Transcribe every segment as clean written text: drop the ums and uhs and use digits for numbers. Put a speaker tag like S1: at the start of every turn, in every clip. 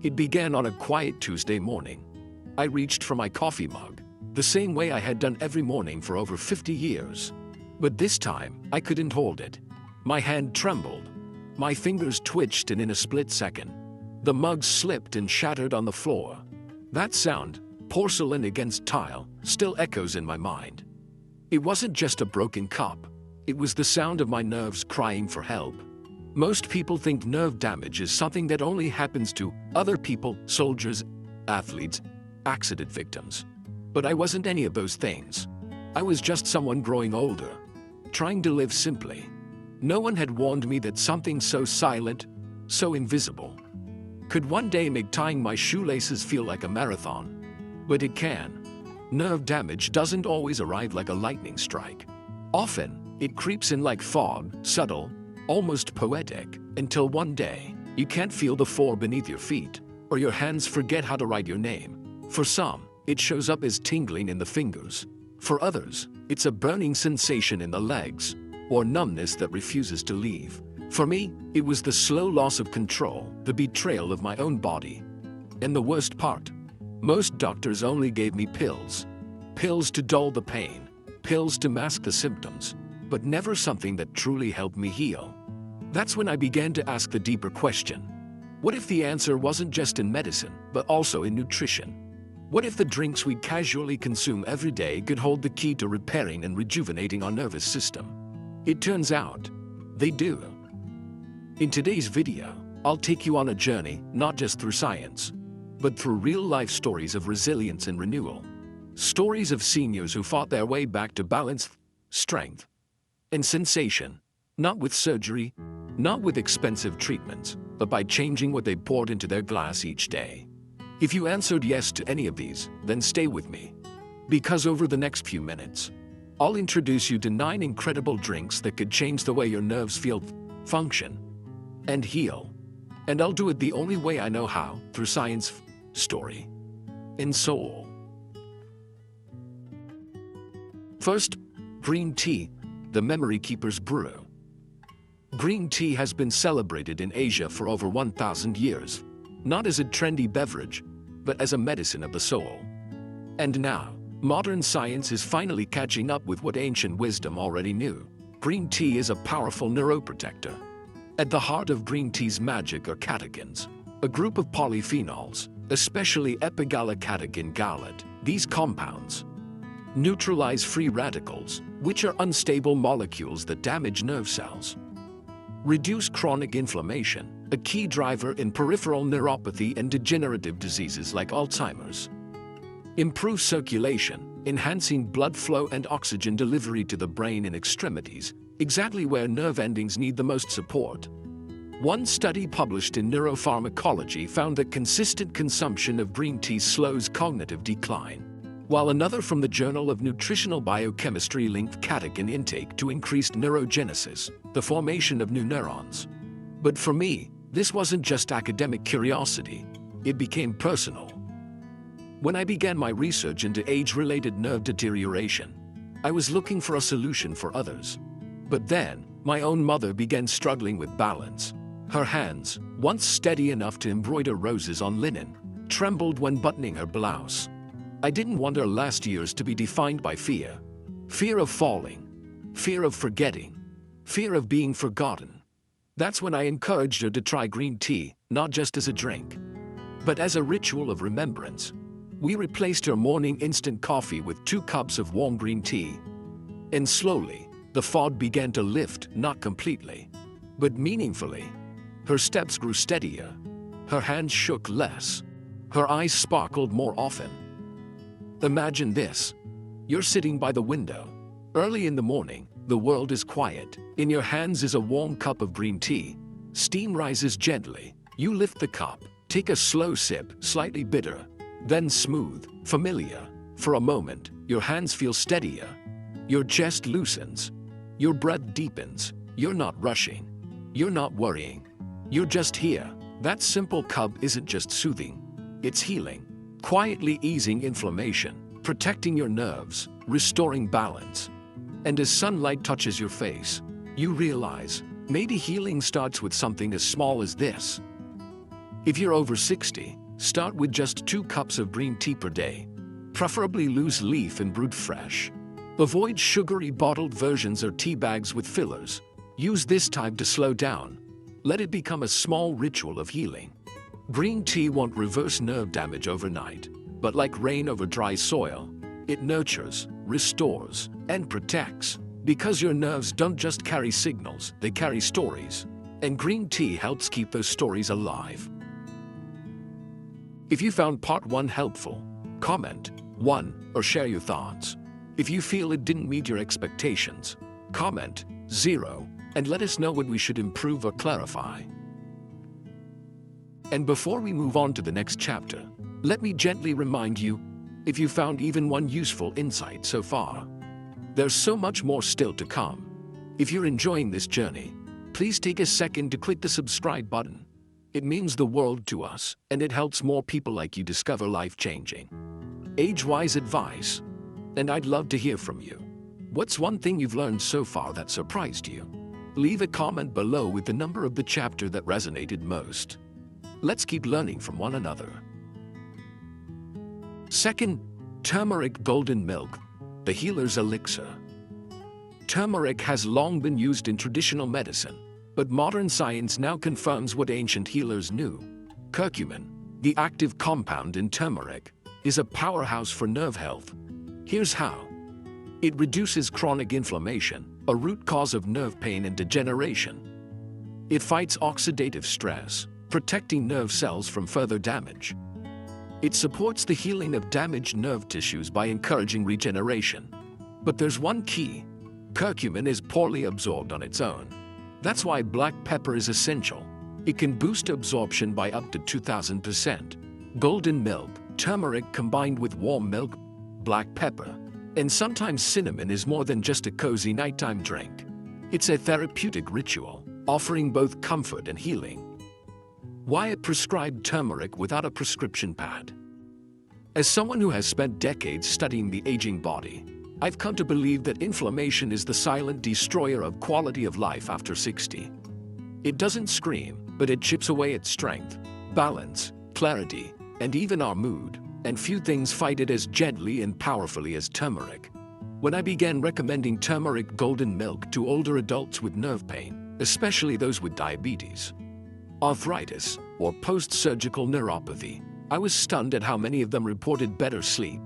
S1: It began on a quiet Tuesday morning. I reached for my coffee mug, the same way I had done every morning for over 50 years. But this time, I couldn't hold it. My hand trembled. My fingers twitched, and in a split second, the mug slipped and shattered on the floor. That sound, porcelain against tile, still echoes in my mind. It wasn't just a broken cup. It was the sound of my nerves crying for help. Most people think nerve damage is something that only happens to other people, soldiers, athletes, accident victims. But I wasn't any of those things. I was just someone growing older, trying to live simply. No one had warned me that something so silent, so invisible, could one day make tying my shoelaces feel like a marathon. But it can. Nerve damage doesn't always arrive like a lightning strike. Often, it creeps in like fog, subtle, almost poetic, until one day, you can't feel the floor beneath your feet, or your hands forget how to write your name. For some, it shows up as tingling in the fingers. For others, it's a burning sensation in the legs, or numbness that refuses to leave. For me, it was the slow loss of control, the betrayal of my own body. And the worst part, most doctors only gave me pills. Pills to dull the pain, pills to mask the symptoms, but never something that truly helped me heal. That's when I began to ask the deeper question. What if the answer wasn't just in medicine, but also in nutrition? What if the drinks we casually consume every day could hold the key to repairing and rejuvenating our nervous system? It turns out, they do. In today's video, I'll take you on a journey, not just through science, but through real-life stories of resilience and renewal. Stories of seniors who fought their way back to balance, strength, and sensation, not with surgery, not with expensive treatments, but by changing what they poured into their glass each day. If you answered yes to any of these, then stay with me. Because over the next few minutes, I'll introduce you to 9 incredible drinks that could change the way your nerves feel, function, and heal. And I'll do it the only way I know how, through science, story, and soul. First, green tea, the memory keeper's brew. Green tea has been celebrated in Asia for over 1,000 years, not as a trendy beverage, but as a medicine of the soul. And now, modern science is finally catching up with what ancient wisdom already knew. Green tea is a powerful neuroprotector. At the heart of green tea's magic are catechins, a group of polyphenols, especially epigallocatechin gallate. These compounds neutralize free radicals, which are unstable molecules that damage nerve cells, reduce chronic inflammation, a key driver in peripheral neuropathy and degenerative diseases like Alzheimer's, improve circulation, enhancing blood flow and oxygen delivery to the brain and extremities, exactly where nerve endings need the most support. One study published in Neuropharmacology found that consistent consumption of green tea slows cognitive decline, while another from the Journal of Nutritional Biochemistry linked catechin intake to increased neurogenesis, the formation of new neurons. But for me, this wasn't just academic curiosity, it became personal. When I began my research into age-related nerve deterioration, I was looking for a solution for others. But then, my own mother began struggling with balance. Her hands, once steady enough to embroider roses on linen, trembled when buttoning her blouse. I didn't want her last years to be defined by fear. Fear of falling, fear of forgetting, fear of being forgotten. That's when I encouraged her to try green tea, not just as a drink, but as a ritual of remembrance. We replaced her morning instant coffee with 2 cups of warm green tea. And slowly, the fog began to lift, not completely, but meaningfully. Her steps grew steadier, her hands shook less, her eyes sparkled more often. Imagine this. You're sitting by the window. Early in the morning, the world is quiet. In your hands is a warm cup of green tea. Steam rises gently. You lift the cup, take a slow sip, slightly bitter, then smooth, familiar. For a moment, your hands feel steadier. Your chest loosens. Your breath deepens. You're not rushing. You're not worrying. You're just here. That simple cup isn't just soothing. It's healing. Quietly easing inflammation, protecting your nerves, restoring balance. And as sunlight touches your face, you realize, maybe healing starts with something as small as this. If you're over 60, start with just 2 cups of green tea per day, preferably loose leaf and brewed fresh. Avoid sugary bottled versions or tea bags with fillers. Use this type to slow down. Let it become a small ritual of healing. Green tea won't reverse nerve damage overnight, but like rain over dry soil, it nurtures, restores, and protects. Because your nerves don't just carry signals, they carry stories. And green tea helps keep those stories alive. If you found part 1 helpful, comment 1 or share your thoughts. If you feel it didn't meet your expectations, comment 0 and let us know what we should improve or clarify. And before we move on to the next chapter, let me gently remind you, if you found even one useful insight so far, there's so much more still to come. If you're enjoying this journey, please take a second to click the subscribe button. It means the world to us, and it helps more people like you discover life-changing, age-wise advice. And I'd love to hear from you. What's one thing you've learned so far that surprised you? Leave a comment below with the number of the chapter that resonated most. Let's keep learning from one another. Second, turmeric golden milk, the healer's elixir. Turmeric has long been used in traditional medicine, but modern science now confirms what ancient healers knew. Curcumin, the active compound in turmeric, is a powerhouse for nerve health. Here's how. It reduces chronic inflammation, a root cause of nerve pain and degeneration. It fights oxidative stress, protecting nerve cells from further damage. It supports the healing of damaged nerve tissues by encouraging regeneration. But there's one key. Curcumin is poorly absorbed on its own. That's why black pepper is essential. It can boost absorption by up to 2000%. Golden milk, turmeric combined with warm milk, black pepper, and sometimes cinnamon is more than just a cozy nighttime drink. It's a therapeutic ritual, offering both comfort and healing. Why a prescribed turmeric without a prescription pad? As someone who has spent decades studying the aging body, I've come to believe that inflammation is the silent destroyer of quality of life after 60. It doesn't scream, but it chips away at strength, balance, clarity, and even our mood, and few things fight it as gently and powerfully as turmeric. When I began recommending turmeric golden milk to older adults with nerve pain, especially those with diabetes, arthritis, or post-surgical neuropathy, I was stunned at how many of them reported better sleep,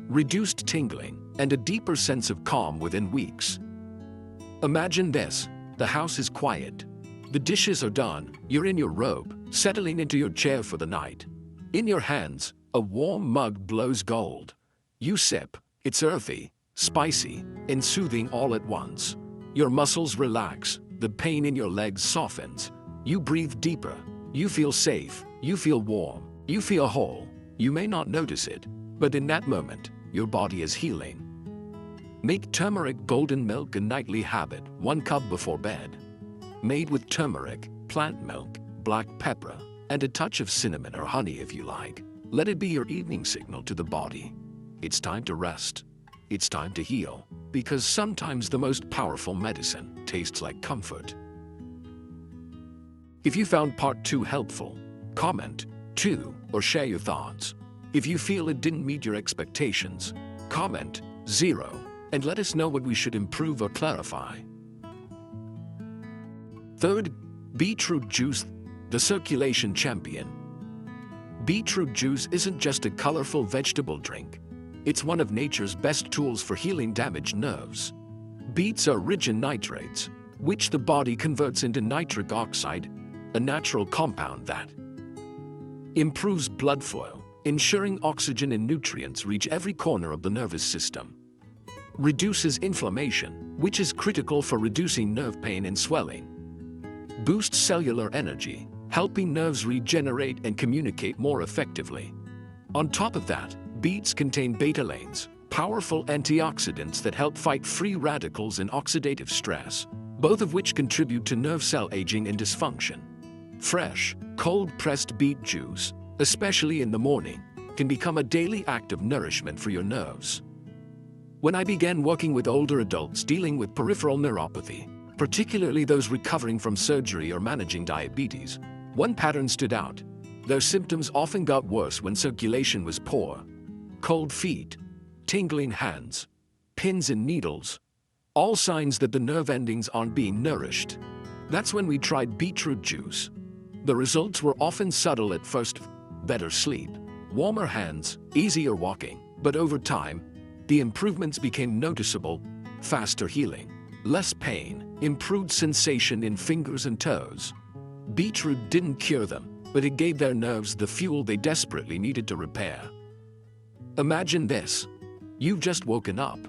S1: reduced tingling, and a deeper sense of calm within weeks. Imagine this: the house is quiet, the dishes are done, you're in your robe, settling into your chair for the night. In your hands, a warm mug blows gold. You sip, it's earthy, spicy, and soothing all at once. Your muscles relax, the pain in your legs softens. You breathe deeper, you feel safe, you feel warm, you feel whole. You may not notice it, but in that moment, your body is healing. Make turmeric golden milk a nightly habit, 1 cup before bed. Made with turmeric, plant milk, black pepper, and a touch of cinnamon or honey if you like. Let it be your evening signal to the body. It's time to rest. It's time to heal, because sometimes the most powerful medicine tastes like comfort. If you found part 2 helpful, comment 2 or share your thoughts. If you feel it didn't meet your expectations, comment 0 and let us know what we should improve or clarify. Third, beetroot juice, the circulation champion. Beetroot juice isn't just a colorful vegetable drink. It's one of nature's best tools for healing damaged nerves. Beets are rich in nitrates, which the body converts into nitric oxide, a natural compound that improves blood flow, ensuring oxygen and nutrients reach every corner of the nervous system. Reduces inflammation, which is critical for reducing nerve pain and swelling. Boosts cellular energy, helping nerves regenerate and communicate more effectively. On top of that, beets contain betalains, powerful antioxidants that help fight free radicals and oxidative stress, both of which contribute to nerve cell aging and dysfunction. Fresh, cold-pressed beet juice, especially in the morning, can become a daily act of nourishment for your nerves. When I began working with older adults dealing with peripheral neuropathy, particularly those recovering from surgery or managing diabetes, one pattern stood out. Their symptoms often got worse when circulation was poor. Cold feet, tingling hands, pins and needles, all signs that the nerve endings aren't being nourished. That's when we tried beetroot juice. The results were often subtle at first: better sleep, warmer hands, easier walking. But over time, the improvements became noticeable: faster healing, less pain, improved sensation in fingers and toes. Beetroot didn't cure them, but it gave their nerves the fuel they desperately needed to repair. Imagine this. You've just woken up.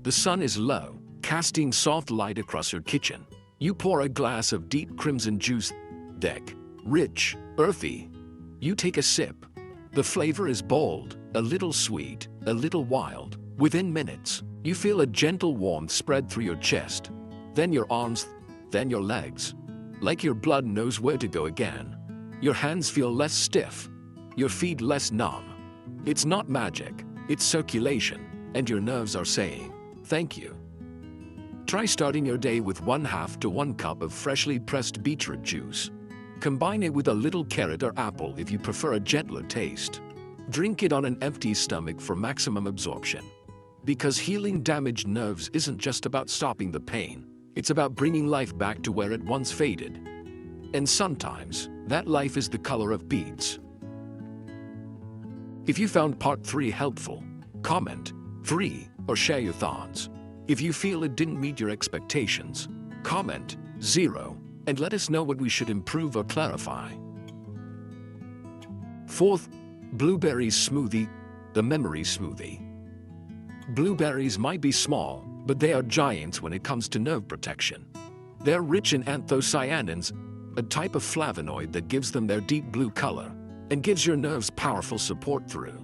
S1: The sun is low, casting soft light across your kitchen. You pour a glass of deep crimson juice, thick, rich, earthy. You take a sip. The flavor is bold, a little sweet, a little wild. Within minutes, you feel a gentle warmth spread through your chest, then your arms, then your legs. Like your blood knows where to go again. Your hands feel less stiff, your feet less numb. It's not magic, it's circulation, and your nerves are saying, thank you. Try starting your day with 1/2 to 1 cup of freshly pressed beetroot juice. Combine it with a little carrot or apple if you prefer a gentler taste. Drink it on an empty stomach for maximum absorption. Because healing damaged nerves isn't just about stopping the pain, it's about bringing life back to where it once faded. And sometimes, that life is the color of beets. If you found part 3 helpful, comment, free, or share your thoughts. If you feel it didn't meet your expectations, comment 0 and let us know what we should improve or clarify. 4th, blueberries smoothie, the memory smoothie. Blueberries might be small, but they are giants when it comes to nerve protection. They're rich in anthocyanins, a type of flavonoid that gives them their deep blue color and gives your nerves powerful support through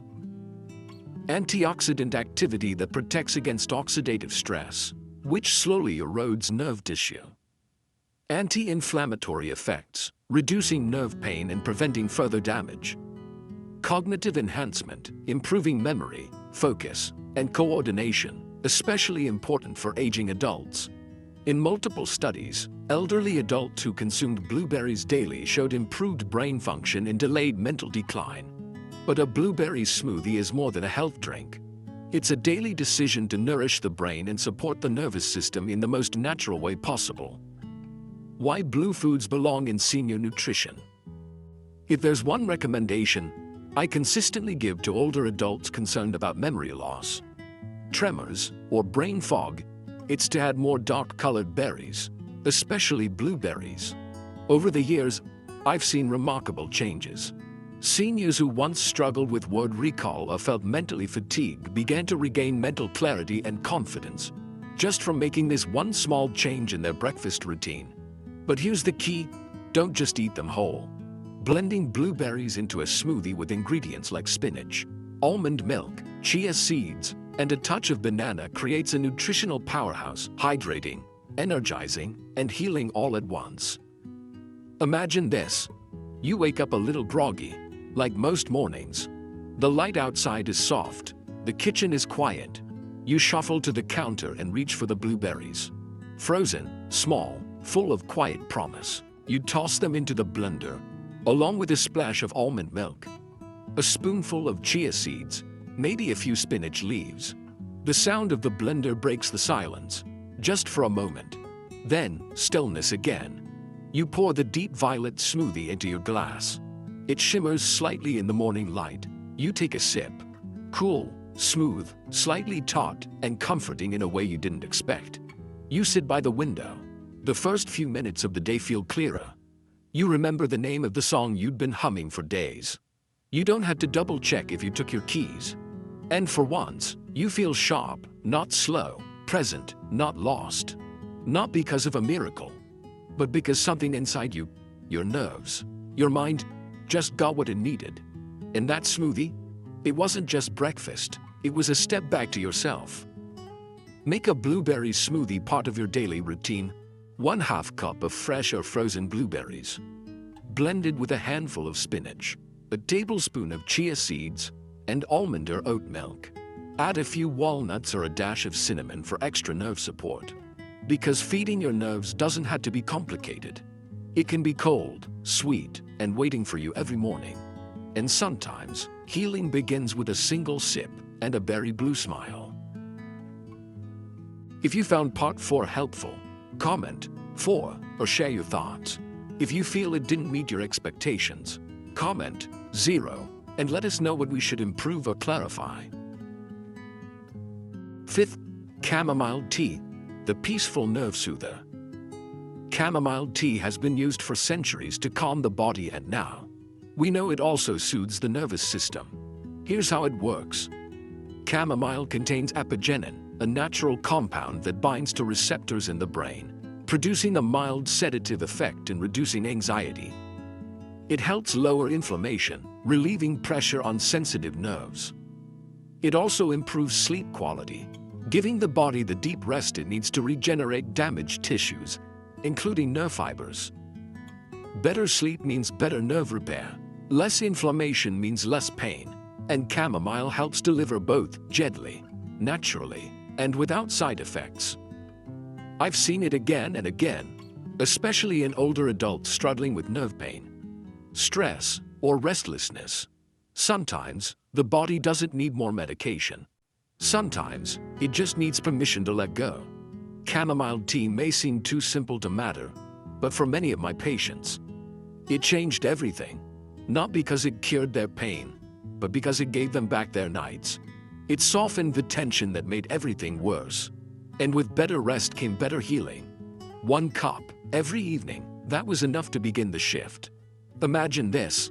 S1: antioxidant activity that protects against oxidative stress, which slowly erodes nerve tissue. Anti-inflammatory effects, reducing nerve pain and preventing further damage. Cognitive enhancement, improving memory, focus, and coordination, especially important for aging adults. In multiple studies, elderly adults who consumed blueberries daily showed improved brain function and delayed mental decline. But a blueberry smoothie is more than a health drink. It's a daily decision to nourish the brain and support the nervous system in the most natural way possible. Why blue foods belong in senior nutrition? If there's one recommendation I consistently give to older adults concerned about memory loss, tremors, or brain fog, it's to add more dark-colored berries, especially blueberries. Over the years, I've seen remarkable changes. Seniors who once struggled with word recall or felt mentally fatigued began to regain mental clarity and confidence just from making this one small change in their breakfast routine. But here's the key: don't just eat them whole. Blending blueberries into a smoothie with ingredients like spinach, almond milk, chia seeds, and a touch of banana creates a nutritional powerhouse, hydrating, energizing, and healing all at once. Imagine this. You wake up a little groggy, like most mornings. The light outside is soft, the kitchen is quiet. You shuffle to the counter and reach for the blueberries. Frozen, small, full of quiet promise. You toss them into the blender, along with a splash of almond milk, a spoonful of chia seeds, maybe a few spinach leaves. The sound of the blender breaks the silence, just for a moment. Then, stillness again. You pour the deep violet smoothie into your glass. It shimmers slightly in the morning light. You take a sip. Cool, smooth, slightly taut, and comforting in a way you didn't expect. You sit by the window. The first few minutes of the day feel clearer. You remember the name of the song you'd been humming for days. You don't have to double-check if you took your keys. And for once, you feel sharp, not slow, present, not lost. Not because of a miracle, but because something inside you, your nerves, your mind, just got what it needed. And that smoothie, it wasn't just breakfast, it was a step back to yourself. Make a blueberry smoothie part of your daily routine. 1/2 cup of fresh or frozen blueberries, blended with a handful of spinach, a tablespoon of chia seeds, and almond or oat milk. Add a few walnuts or a dash of cinnamon for extra nerve support. Because feeding your nerves doesn't have to be complicated. It can be cold, sweet, and waiting for you every morning. And sometimes, healing begins with a single sip and a berry blue smile. If you found part 4 helpful, comment 4 or share your thoughts. If you feel it didn't meet your expectations, comment 0 and let us know what we should improve or clarify. 5th, Chamomile Tea, the peaceful nerve soother. Chamomile tea has been used for centuries to calm the body, and now we know it also soothes the nervous system. Here's how it works. Chamomile contains apigenin, a natural compound that binds to receptors in the brain, producing a mild sedative effect and reducing anxiety. It helps lower inflammation, relieving pressure on sensitive nerves. It also improves sleep quality, giving the body the deep rest it needs to regenerate damaged tissues, including nerve fibers. Better sleep means better nerve repair. Less inflammation means less pain, and chamomile helps deliver both gently, naturally, and without side effects. I've seen it again and again, especially in older adults struggling with nerve pain, stress, or restlessness. Sometimes, the body doesn't need more medication. Sometimes, it just needs permission to let go. Chamomile tea may seem too simple to matter, but for many of my patients, it changed everything. Not because it cured their pain, but because it gave them back their nights. It softened the tension that made everything worse. And with better rest came better healing. 1 cup every evening, that was enough to begin the shift. Imagine this.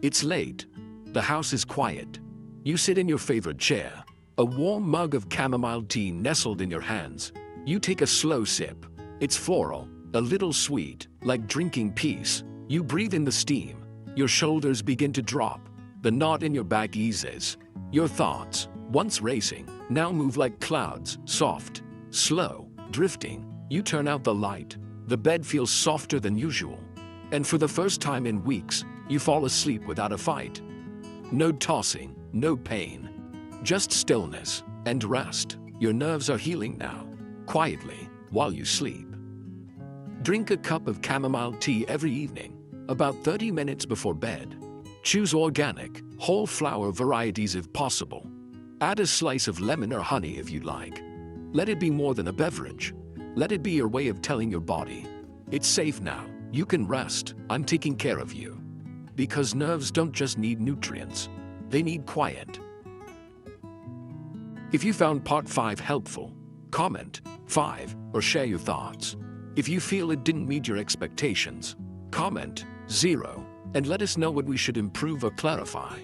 S1: It's late. The house is quiet. You sit in your favorite chair, a warm mug of chamomile tea nestled in your hands. You take a slow sip. It's floral, a little sweet, like drinking peace. You breathe in the steam. Your shoulders begin to drop. The knot in your back eases. Your thoughts, once racing, now move like clouds, soft, slow, drifting. You turn out the light. The bed feels softer than usual. And for the first time in weeks, you fall asleep without a fight. No tossing, no pain. Just stillness and rest. Your nerves are healing now, quietly, while you sleep. Drink a cup of chamomile tea every evening, about 30 minutes before bed. Choose organic, whole flower varieties if possible. Add a slice of lemon or honey if you'd like. Let it be more than a beverage. Let it be your way of telling your body, it's safe now, you can rest, I'm taking care of you. Because nerves don't just need nutrients, they need quiet. If you found part 5 helpful, comment 5 or share your thoughts. If you feel it didn't meet your expectations, comment 0 and let us know what we should improve or clarify.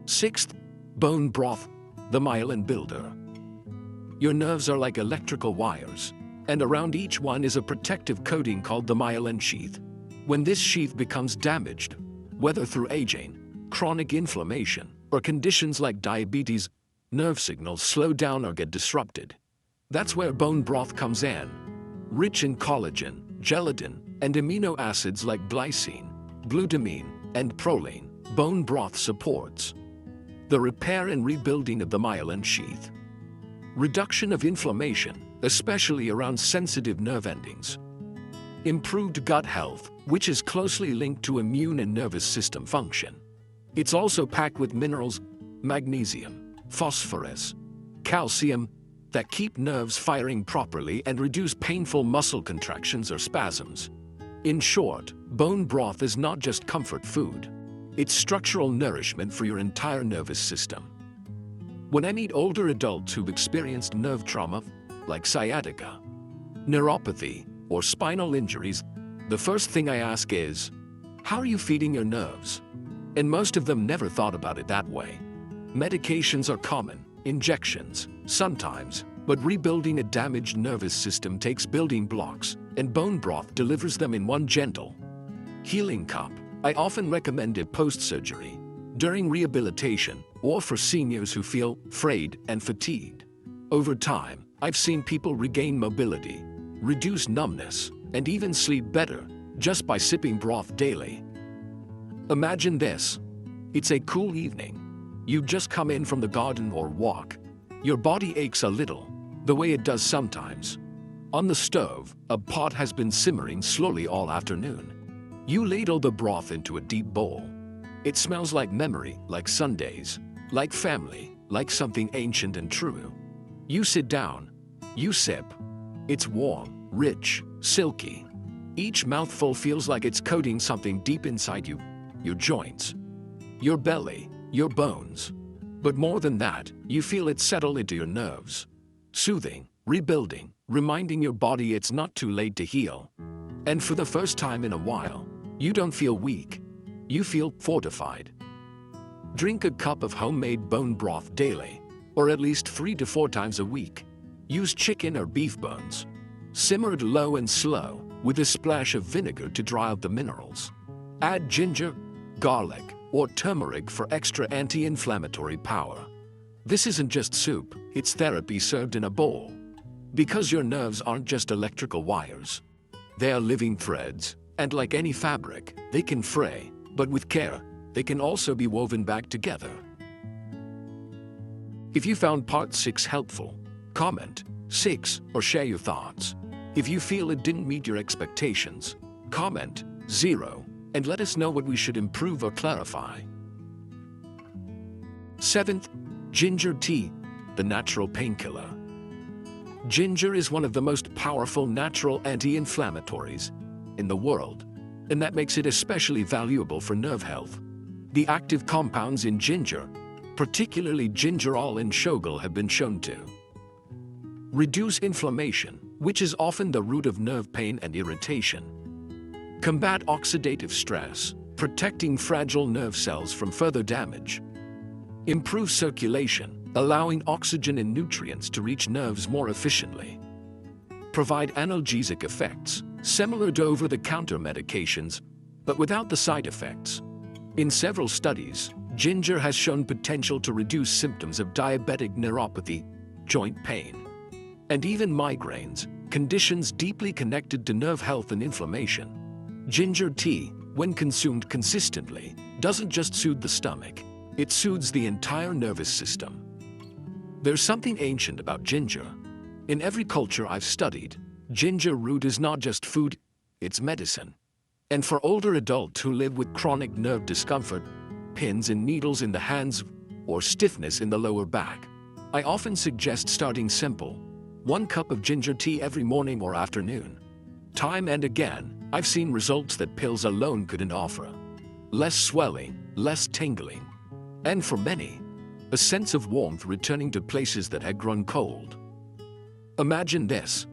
S1: 6th, bone broth, the myelin builder. Your nerves are like electrical wires, and around each one is a protective coating called the myelin sheath. When this sheath becomes damaged, whether through aging, chronic inflammation, or conditions like diabetes, nerve signals slow down or get disrupted. That's where bone broth comes in. Rich in collagen, gelatin, and amino acids like glycine, glutamine, and proline, bone broth supports the repair and rebuilding of the myelin sheath. Reduction of inflammation, especially around sensitive nerve endings. Improved gut health, which is closely linked to immune and nervous system function. It's also packed with minerals, magnesium, phosphorus, calcium, that keep nerves firing properly and reduce painful muscle contractions or spasms. In short, bone broth is not just comfort food. It's structural nourishment for your entire nervous system. When I meet older adults who've experienced nerve trauma, like sciatica, neuropathy, or spinal injuries, the first thing I ask is, how are you feeding your nerves? And most of them never thought about it that way. Medications are common, injections, sometimes, but rebuilding a damaged nervous system takes building blocks, and bone broth delivers them in one gentle, healing cup. I often recommend it post-surgery, during rehabilitation, or for seniors who feel frayed and fatigued. Over time, I've seen people regain mobility, reduce numbness, and even sleep better just by sipping broth daily. Imagine this. It's a cool evening. You've just come in from the garden or walk. Your body aches a little, the way it does sometimes. On the stove, a pot has been simmering slowly all afternoon. You ladle the broth into a deep bowl. It smells like memory, like Sundays, like family, like something ancient and true. You sit down. You sip. It's warm, rich, silky. Each mouthful feels like it's coating something deep inside you, your joints, your belly, your bones. But more than that, you feel it settle into your nerves. Soothing, rebuilding, reminding your body it's not too late to heal. And for the first time in a while, you don't feel weak. You feel fortified. Drink a cup of homemade bone broth daily, or at least 3 to 4 times a week. Use chicken or beef bones. Simmered low and slow, with a splash of vinegar to dry out the minerals. Add ginger, garlic, or turmeric for extra anti-inflammatory power. This isn't just soup, it's therapy served in a bowl. Because your nerves aren't just electrical wires. They are living threads, and like any fabric, they can fray, but with care, they can also be woven back together. If you found part 6 helpful, comment 6 or share your thoughts. If you feel it didn't meet your expectations, comment 0 and let us know what we should improve or clarify. 7th, ginger tea, the natural painkiller. Ginger is one of the most powerful natural anti-inflammatories in the world, and that makes it especially valuable for nerve health. The active compounds in ginger, particularly gingerol and shogal, have been shown to reduce inflammation, which is often the root of nerve pain and irritation, combat oxidative stress, protecting fragile nerve cells from further damage, improve circulation, allowing oxygen and nutrients to reach nerves more efficiently, provide analgesic effects, similar to over-the-counter medications, but without the side effects. In several studies, ginger has shown potential to reduce symptoms of diabetic neuropathy, joint pain, and even migraines, conditions deeply connected to nerve health and inflammation. Ginger tea, when consumed consistently, doesn't just soothe the stomach, it soothes the entire nervous system. There's something ancient about ginger. In every culture I've studied, ginger root is not just food, it's medicine. And for older adults who live with chronic nerve discomfort, pins and needles in the hands, or stiffness in the lower back, I often suggest starting simple. 1 cup of ginger tea every morning or afternoon. Time and again, I've seen results that pills alone couldn't offer. Less swelling, less tingling, and for many, a sense of warmth returning to places that had grown cold. Imagine this.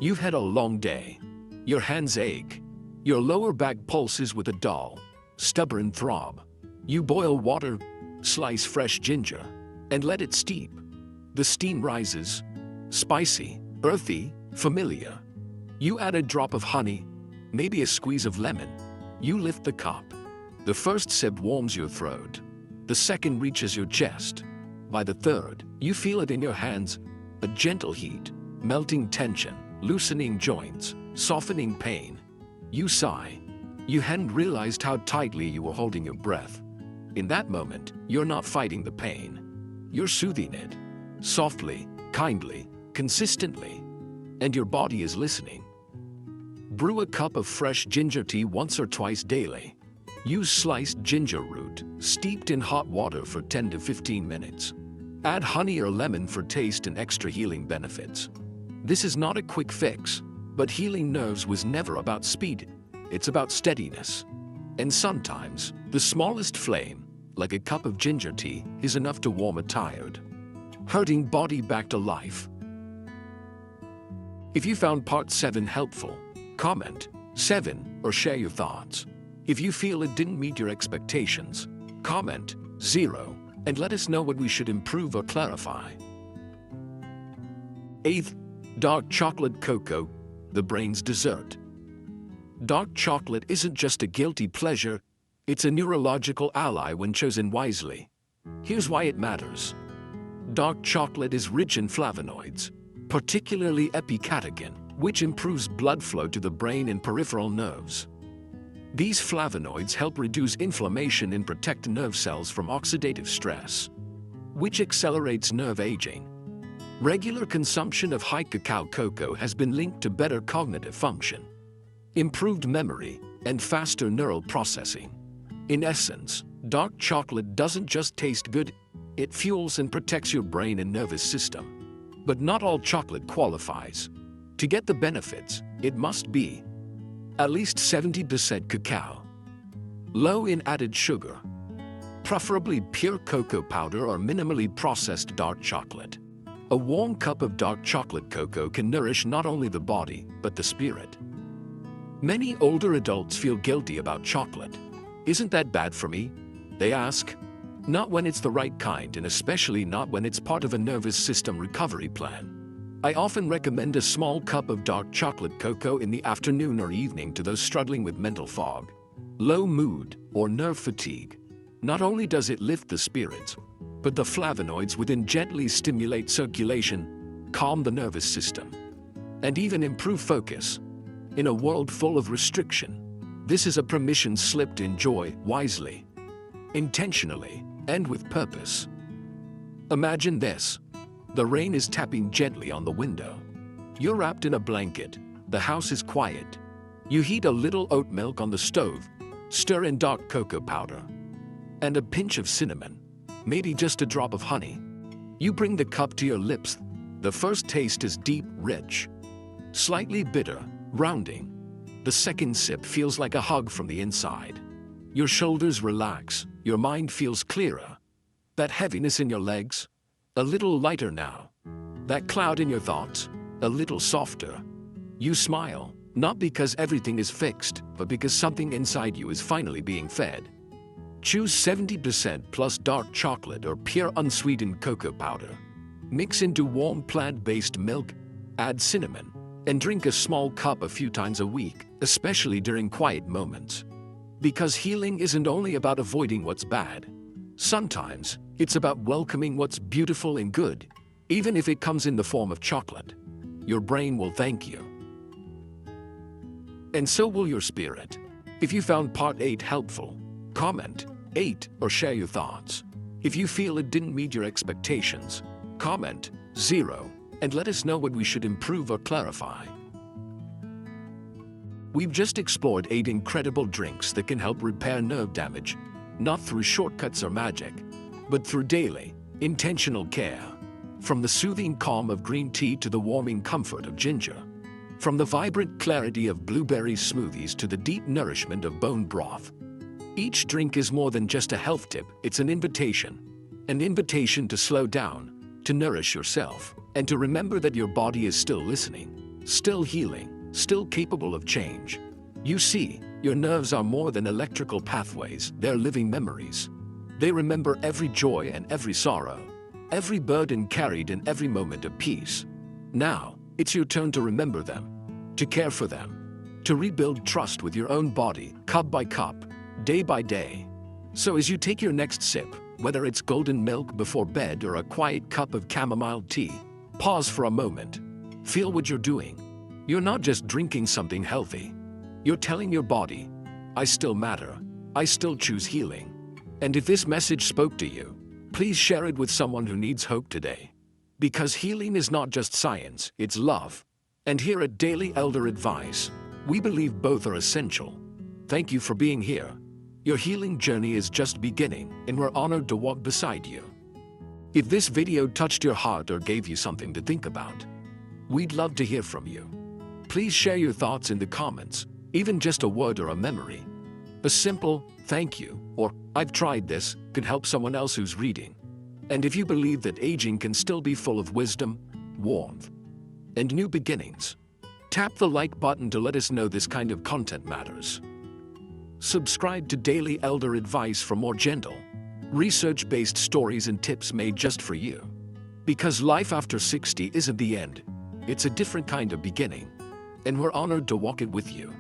S1: You've had a long day. Your hands ache. Your lower back pulses with a dull, stubborn throb. You boil water, slice fresh ginger, and let it steep. The steam rises. Spicy, earthy, familiar. You add a drop of honey, maybe a squeeze of lemon. You lift the cup. The first sip warms your throat. The second reaches your chest. By the third, you feel it in your hands, a gentle heat, melting tension, loosening joints, softening pain. You sigh. You hadn't realized how tightly you were holding your breath. In that moment, you're not fighting the pain. You're soothing it. Softly, kindly, consistently. And your body is listening. Brew a cup of fresh ginger tea once or twice daily. Use sliced ginger root, steeped in hot water for 10 to 15 minutes. Add honey or lemon for taste and extra healing benefits. This is not a quick fix, but healing nerves was never about speed. It's about steadiness. And sometimes, the smallest flame, like a cup of ginger tea, is enough to warm a tired, hurting body back to life. If you found part 7 helpful, comment 7 or share your thoughts. If you feel it didn't meet your expectations, comment 0 and let us know what we should improve or clarify. 8th, dark chocolate cocoa, the brain's dessert. Dark chocolate isn't just a guilty pleasure, it's a neurological ally when chosen wisely. Here's why it matters. Dark chocolate is rich in flavonoids, particularly epicatechin, which improves blood flow to the brain and peripheral nerves. These flavonoids help reduce inflammation and protect nerve cells from oxidative stress, which accelerates nerve aging. Regular consumption of high cacao cocoa has been linked to better cognitive function, improved memory, and faster neural processing. In essence, dark chocolate doesn't just taste good, it fuels and protects your brain and nervous system. But not all chocolate qualifies. To get the benefits, it must be at least 70% cacao, low in added sugar, preferably pure cocoa powder or minimally processed dark chocolate. A warm cup of dark chocolate cocoa can nourish not only the body, but the spirit. Many older adults feel guilty about chocolate. Isn't that bad for me? They ask. Not when it's the right kind, and especially not when it's part of a nervous system recovery plan. I often recommend a small cup of dark chocolate cocoa in the afternoon or evening to those struggling with mental fog, low mood, or nerve fatigue. Not only does it lift the spirits, but the flavonoids within gently stimulate circulation, calm the nervous system, and even improve focus. In a world full of restriction, this is a permission slip to enjoy wisely, intentionally, and with purpose. Imagine this. The rain is tapping gently on the window. You're wrapped in a blanket. The house is quiet. You heat a little oat milk on the stove, stir in dark cocoa powder, and a pinch of cinnamon, maybe just a drop of honey. You bring the cup to your lips. The first taste is deep, rich, slightly bitter, rounding. The second sip feels like a hug from the inside. Your shoulders relax, your mind feels clearer. That heaviness in your legs, a little lighter now. That cloud in your thoughts, a little softer. You smile, not because everything is fixed, but because something inside you is finally being fed. Choose 70% plus dark chocolate or pure unsweetened cocoa powder. Mix into warm plant-based milk, add cinnamon, and drink a small cup a few times a week, especially during quiet moments. Because healing isn't only about avoiding what's bad. Sometimes, it's about welcoming what's beautiful and good, even if it comes in the form of chocolate. Your brain will thank you. And so will your spirit. If you found part 8 helpful, comment 8 or share your thoughts. If you feel it didn't meet your expectations, comment 0 and let us know what we should improve or clarify. We've just explored 8 incredible drinks that can help repair nerve damage, not through shortcuts or magic, but through daily, intentional care. From the soothing calm of green tea to the warming comfort of ginger. From the vibrant clarity of blueberry smoothies to the deep nourishment of bone broth. Each drink is more than just a health tip, it's an invitation. An invitation to slow down, to nourish yourself, and to remember that your body is still listening, still healing, still capable of change. You see, your nerves are more than electrical pathways, they're living memories. They remember every joy and every sorrow, every burden carried and every moment of peace. Now, it's your turn to remember them, to care for them, to rebuild trust with your own body, cup by cup, day by day. So as you take your next sip, whether it's golden milk before bed or a quiet cup of chamomile tea, pause for a moment. Feel what you're doing. You're not just drinking something healthy. You're telling your body, I still matter. I still choose healing. And if this message spoke to you, please share it with someone who needs hope today. Because healing is not just science, it's love. And here at Daily Elder Advice, we believe both are essential. Thank you for being here. Your healing journey is just beginning, and we're honored to walk beside you. If this video touched your heart or gave you something to think about, we'd love to hear from you. Please share your thoughts in the comments, even just a word or a memory. A simple, thank you, or I've tried this, could help someone else who's reading. And if you believe that aging can still be full of wisdom, warmth, and new beginnings, tap the like button to let us know this kind of content matters. Subscribe to Daily Elder Advice for more gentle, research-based stories and tips made just for you. Because life after 60 isn't the end, it's a different kind of beginning. And we're honored to walk it with you.